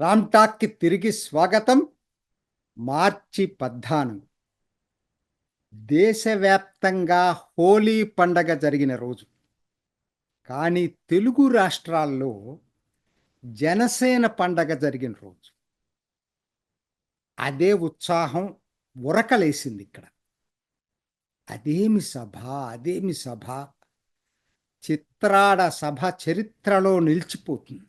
రామ్ టాక్‌కి తిరిగి స్వాగతం. మార్చి 14 దేశవ్యాప్తంగా హోలీ పండగ జరిగిన రోజు. కానీ తెలుగు రాష్ట్రాల్లో జనసేన పండగ జరిగిన రోజు. అదే ఉత్సాహం ఉరకలేసిందిక్కడ. అదేమి సభ, అదేమి సభ. చిత్రాడ సభ చరిత్రలో నిలిచిపోతుంది.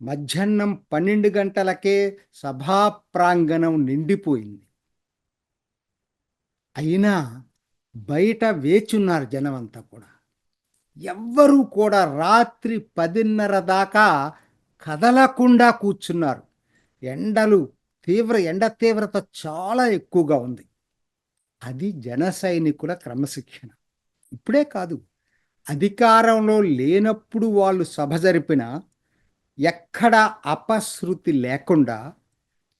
మధ్యాహ్నం 12 గంటలకే సభా ప్రాంగణం నిండిపోయింది. అయినా బయట వేచున్నారు జనమంతా కూడా. ఎవ్వరూ కూడా రాత్రి 10:30 దాకా కదలకుండా కూర్చున్నారు. ఎండలు ఎండ తీవ్రత చాలా ఎక్కువగా ఉంది. అది జన సైనికుల క్రమశిక్షణ. ఇప్పుడే కాదు, అధికారంలో లేనప్పుడు వాళ్ళు సభ జరిపినా ఎక్కడ అపశృతి లేకుండా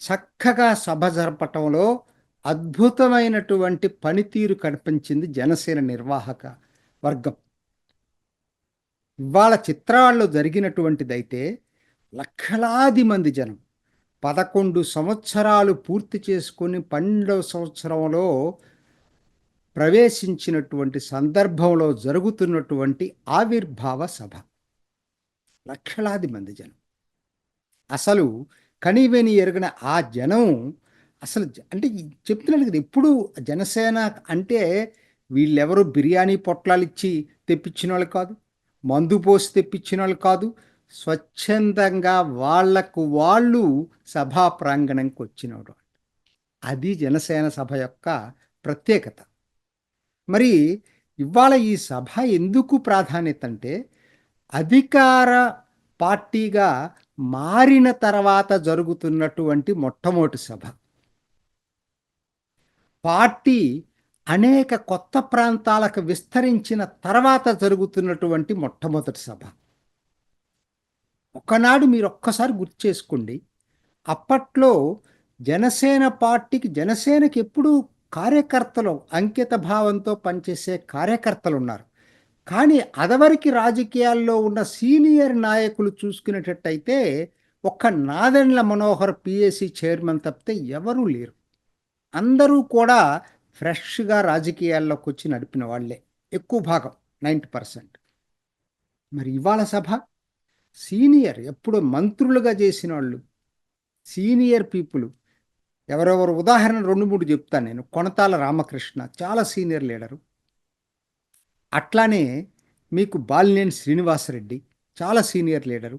చక్కగా సభ జరపటంలో అద్భుతమైనటువంటి పనితీరు కనిపించింది జనసేన నిర్వాహక వర్గం. ఇవాళ చిత్రాల్లో జరిగినటువంటిదైతే లక్షలాది మంది జనం 11 సంవత్సరాలు పూర్తి చేసుకొని 12వ సంవత్సరంలో ప్రవేశించినటువంటి సందర్భంలో జరుగుతున్నటువంటి ఆవిర్భావ సభ. లక్షలాది మంది జనం. అసలు కనీవినీ ఎరుగని ఆ జనం అసలు అంటే చెప్తున్నాను కదా, ఎప్పుడు జనసేన అంటే వీళ్ళెవరు బిర్యానీ పొట్లాలిచ్చి తెప్పించిన వాళ్ళు కాదు, మందు పోసి తెప్పించిన వాళ్ళు కాదు. స్వచ్ఛందంగా వాళ్లకు వాళ్ళు సభా ప్రాంగణంకి వచ్చినవాడు. అది జనసేన సభ యొక్క ప్రత్యేకత. మరి ఇవాళ ఈ సభ ఎందుకు ప్రాధాన్యత అంటే, అధికార పార్టీగా మారిన తర్వాత జరుగుతున్నటువంటి మొట్టమొదటి సభ. పార్టీ అనేక కొత్త ప్రాంతాలకు విస్తరించిన తర్వాత జరుగుతున్నటువంటి మొట్టమొదటి సభ. ఒకనాడు మీరు ఒక్కసారి గుర్తు చేసుకోండి, అప్పట్లో జనసేన పార్టీకి జనసేనకి ఎప్పుడూ కార్యకర్తలు, అంకిత భావంతో పనిచేసే కార్యకర్తలు ఉన్నారు. కానీ అదవరికి రాజకీయాల్లో ఉన్న సీనియర్ నాయకులు చూసుకునేటట్టయితే ఒక్క నాదెండ్ల మనోహర్ పిఏసి చైర్మన్ తప్పితే ఎవరూ లేరు. అందరూ కూడా ఫ్రెష్గా రాజకీయాల్లోకి వచ్చి నడిపిన వాళ్ళే ఎక్కువ భాగం, 90%. మరి ఇవాళ సభ సీనియర్, ఎప్పుడో మంత్రులుగా చేసిన వాళ్ళు, సీనియర్ పీపుల్. ఎవరెవరు ఉదాహరణ 2-3 చెప్తాను నేను. కొనతాల రామకృష్ణ చాలా సీనియర్ లీడరు. అట్లానే మీకు బాలినేని శ్రీనివాసరెడ్డి చాలా senior leader.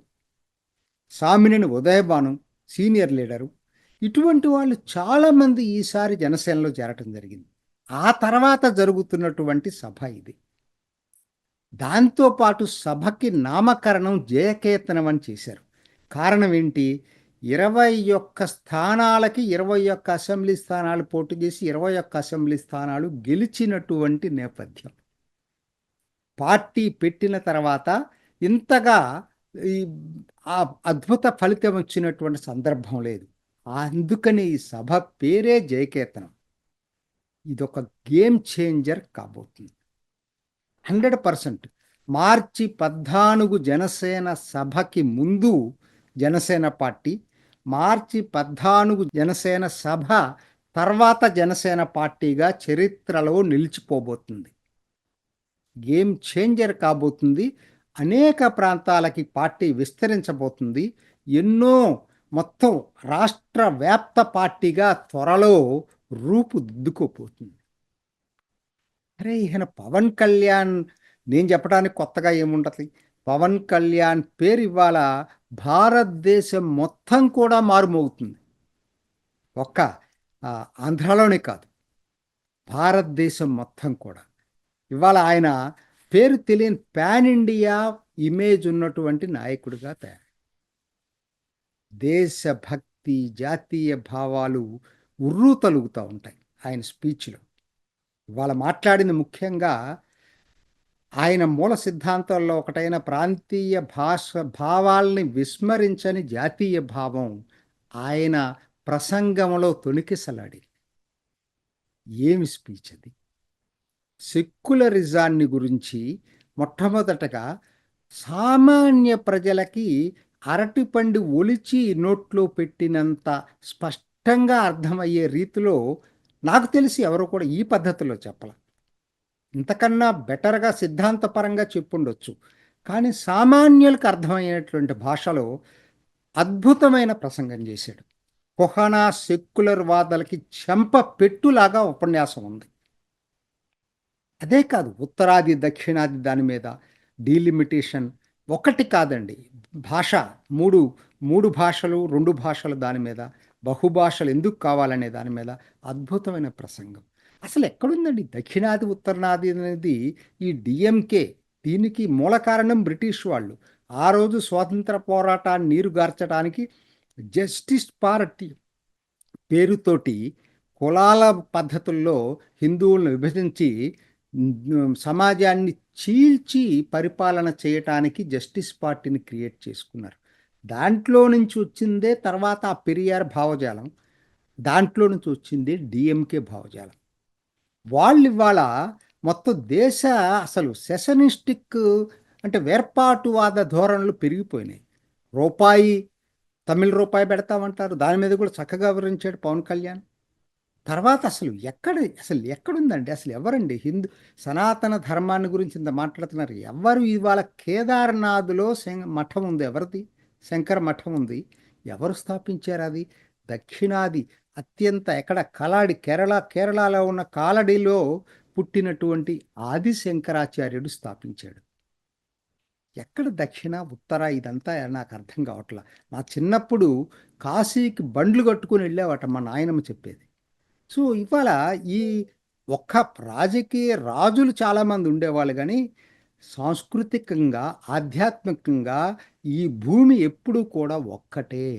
Samineni Udayabhanu senior leader. ఇటువంటి వాళ్ళు చాలామంది ఈసారి జనసేనలో చేరటం జరిగింది. ఆ తర్వాత జరుగుతున్నటువంటి సభ ఇది. దాంతోపాటు సభకి నామకరణం జయకేతనం అని చేశారు. కారణం ఏంటి? 21 స్థానాలకి 21 అసెంబ్లీ స్థానాలు పోటీ చేసి 21 అసెంబ్లీ స్థానాలు గెలిచినటువంటి నేపథ్యం. పార్టీ పెట్టిన తర్వాత ఇంతగా ఈ అద్భుత ఫలితం వచ్చినటువంటి సందర్భం లేదు. అందుకని ఈ సభ పేరే జయకేతనం. ఇదొక గేమ్ చేంజర్ కాబోతుంది 100%. మార్చి 14 జనసేన సభకి ముందు జనసేన పార్టీ, మార్చి 14 జనసేన సభ తర్వాత జనసేన పార్టీగా చరిత్రలో నిలిచిపోబోతుంది. గేమ్ చేంజర్ కాబోతుంది. అనేక ప్రాంతాలకి పార్టీ విస్తరించబోతుంది. ఎన్నో మొత్తం రాష్ట్ర వ్యాప్త పార్టీగా త్వరలో రూపుదిద్దుకోబోతుంది. అరే ఈయన పవన్ కళ్యాణ్, నేను చెప్పడానికి కొత్తగా ఏముండదు. పవన్ కళ్యాణ్ పేరు ఇవాళ భారతదేశం మొత్తం కూడా మారుమోగుతుంది. ఒక్క ఆంధ్రాలోనే కాదు, భారతదేశం మొత్తం కూడా ఇవాళ ఆయన పేరు తెలియని పాన్ ఇండియా ఇమేజ్ ఉన్నటువంటి నాయకుడిగా తయారు. దేశభక్తి, జాతీయ భావాలు ఉర్రూ తలుగుతూ ఉంటాయి ఆయన స్పీచ్లో. ఇవాళ మాట్లాడింది ముఖ్యంగా ఆయన మూల సిద్ధాంతాల్లో ఒకటైన ప్రాంతీయ భావాల్ని విస్మరించని జాతీయ భావం ఆయన ప్రసంగంలో తొణికిసలాడి. ఏమి స్పీచ్ అది! సెక్యులరిజాన్ని గురించి మొట్టమొదటగా సామాన్య ప్రజలకి అరటిపండు ఒలిచి నోట్లో పెట్టినంత స్పష్టంగా అర్థమయ్యే రీతిలో నాకు తెలిసి ఎవరు కూడా ఈ పద్ధతిలో చెప్పాల. ఇంతకన్నా బెటర్గా సిద్ధాంతపరంగా చెప్పుండొచ్చు. కానీ సామాన్యులకు అర్థమయ్యేటువంటి భాషలో అద్భుతమైన ప్రసంగం చేశాడు. కొహనా సెక్యులర్ వాదులకి చెంప పెట్టులాగా ఉపన్యాసం ఉంది. అదే కాదు, ఉత్తరాది దక్షిణాది దాని మీద డీలిమిటేషన్ ఒకటి కాదండి. భాష మూడు మూడు భాషలు, 2 భాషలు దాని మీద, బహుభాషలు ఎందుకు కావాలనే దాని మీద అద్భుతమైన ప్రసంగం. అసలు ఎక్కడుందండి దక్షిణాది ఉత్తరాది అనేది? ఈ డిఎంకే దీనికి మూల కారణం బ్రిటిష్ వాళ్ళు. ఆ రోజు స్వాతంత్ర పోరాటాన్ని నీరుగార్చడానికి జస్టిస్ పార్టీ పేరుతోటి కులాల పద్ధతుల్లో హిందువులను విభజించి సమాజాన్ని చీల్చి పరిపాలన చేయటానికి జస్టిస్ పార్టీని క్రియేట్ చేసుకున్నారు. దాంట్లో నుంచి వచ్చిందే తర్వాత ఆ పెరియార్ భావజాలం, దాంట్లో నుంచి వచ్చిందే డిఎంకే భావజాలం. వాళ్ళు ఇవాళ మొత్తం దేశ అసలు సెషనిస్టిక్ అంటే వేర్పాటువాద ధోరణులు పెరిగిపోయినాయి. రూపాయి, తమిళ రూపాయి పెడతామంటారు, దాని మీద కూడా చక్కగా వివరించాడు పవన్ కళ్యాణ్. తర్వాత అసలు ఎక్కడుందండి? అసలు ఎవరండి సనాతన ధర్మాన్ని గురించి ఇంత మాట్లాడుతున్నారు? ఎవరు ఇవాళ? కేదార్నాథ్లో మఠం ఉంది, ఎవరిది? శంకర మఠం ఉంది. ఎవరు స్థాపించారు అది? దక్షిణాది అత్యంత కేరళలో ఉన్న కాలడిలో పుట్టినటువంటి ఆది శంకరాచార్యుడు స్థాపించాడు. ఎక్కడ దక్షిణ ఉత్తర ఇదంతా నాకు అర్థం కావట్లా. నా చిన్నప్పుడు కాశీకి బండ్లు కట్టుకుని వెళ్ళేవాట మా నాయనమ్మ చెప్పేది. సో ఇవాళ ఈ ఒక్క రాజకీయ రాజులు చాలామంది ఉండేవాళ్ళు, కానీ సాంస్కృతికంగా ఆధ్యాత్మికంగా ఈ భూమి ఎప్పుడూ కూడా ఒక్కటే.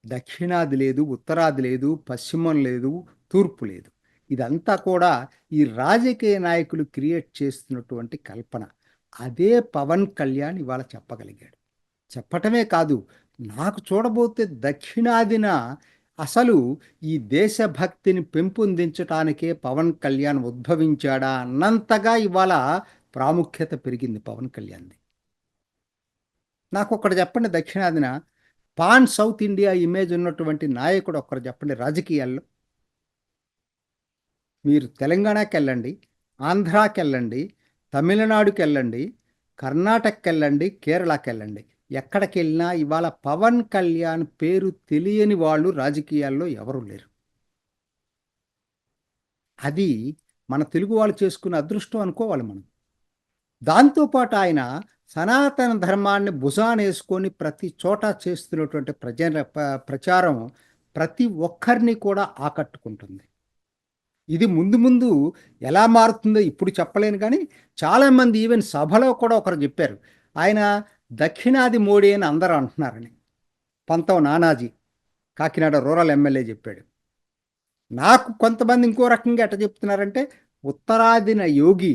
దక్షిణాది లేదు, ఉత్తరాది లేదు, పశ్చిమం లేదు, తూర్పు లేదు. ఇదంతా కూడా ఈ రాజకీయ నాయకులు క్రియేట్ చేస్తున్నటువంటి కల్పన. అదే పవన్ కళ్యాణ్ ఇవాళ చెప్పగలిగాడు. చెప్పటమే కాదు, నాకు చూడబోతే దక్షిణాదిన అసలు ఈ దేశభక్తిని పెంపొందించటానికే పవన్ కళ్యాణ్ ఉద్భవించాడా అన్నంతగా ఇవాళ ప్రాముఖ్యత పెరిగింది పవన్ కళ్యాణ్ది. నాకు ఒక్కడు చెప్పండి, దక్షిణాదిన పాన్ సౌత్ ఇండియా ఇమేజ్ ఉన్నటువంటి నాయకుడు ఒక్కరు చెప్పండి రాజకీయాల్లో. మీరు తెలంగాణకి వెళ్ళండి, ఆంధ్రాకి వెళ్ళండి, తమిళనాడుకి వెళ్ళండి, కర్ణాటకకి వెళ్ళండి, కేరళకి వెళ్ళండి, ఎక్కడికి వెళ్ళినా ఇవాళ పవన్ కళ్యాణ్ పేరు తెలియని వాళ్ళు రాజకీయాల్లో ఎవరు లేరు. అది మన తెలుగు వాళ్ళు చేసుకున్న అదృష్టం అనుకోవాలి మనం. దాంతోపాటు ఆయన సనాతన ధర్మాన్ని భుజానేసుకొని ప్రతి చోట చేస్తున్నటువంటి ప్రచారం ప్రతి ఒక్కరిని కూడా ఆకట్టుకుంటుంది. ఇది ముందు ముందు ఎలా మారుతుందో ఇప్పుడు చెప్పలేను, కానీ చాలామంది ఈవెన్ సభలో కూడా ఒకరు చెప్పారు, ఆయన దక్షిణాది మోడీ అని అందరూ అంటున్నారని. పంతం నానాజీ, కాకినాడ రూరల్ ఎమ్మెల్యే చెప్పాడు. నాకు కొంతమంది ఇంకో రకంగా ఎట్ట చెప్తున్నారంటే, ఉత్తరాదిన యోగి,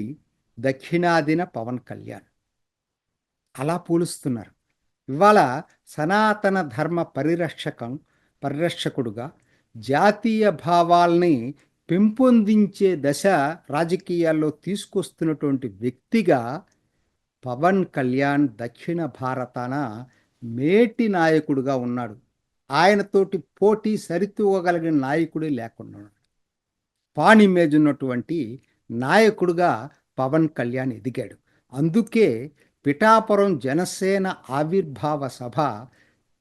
దక్షిణాదిన పవన్ కళ్యాణ్ అలా పోలుస్తున్నారు. ఇవాళ సనాతన ధర్మ పరిరక్షకుడుగా జాతీయ భావాల్ని పెంపొందించే దశ రాజకీయాల్లో తీసుకొస్తున్నటువంటి వ్యక్తిగా పవన్ కళ్యాణ్ దక్షిణ భారతాన మేటి నాయకుడుగా ఉన్నాడు. ఆయనతోటి పోటీ సరితూగలిగిన నాయకుడే లేకుండా పాన్ ఇమేజ్ ఉన్నటువంటి నాయకుడుగా పవన్ కళ్యాణ్ ఎదిగాడు. అందుకే పిఠాపురం జనసేన ఆవిర్భావ సభ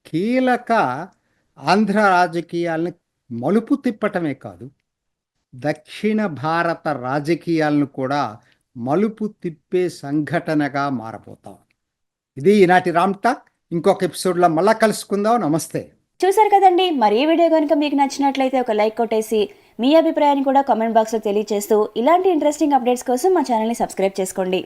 కీలక ఆంధ్ర రాజకీయాలను మలుపు తిప్పటమే కాదు, దక్షిణ భారత రాజకీయాలను కూడా మలుపు తిప్పే సంఘటనగా మారబోతాం. ఇది ఈనాటి రామ్ టాక్. ఇంకొక ఎపిసోడ్లో మళ్ళా కలుసుకుందాం. నమస్తే. చూసారు కదండి, మరి ఈ వీడియో కనుక మీకు నచ్చినట్లయితే ఒక లైక్ కొట్టేసి మీ అభిప్రాయాన్ని కూడా కామెంట్ బాక్స్లో తెలియజేస్తూ ఇలాంటి ఇంట్రెస్టింగ్ అప్డేట్స్ కోసం మా ఛానల్ని సబ్స్క్రైబ్ చేసుకోండి.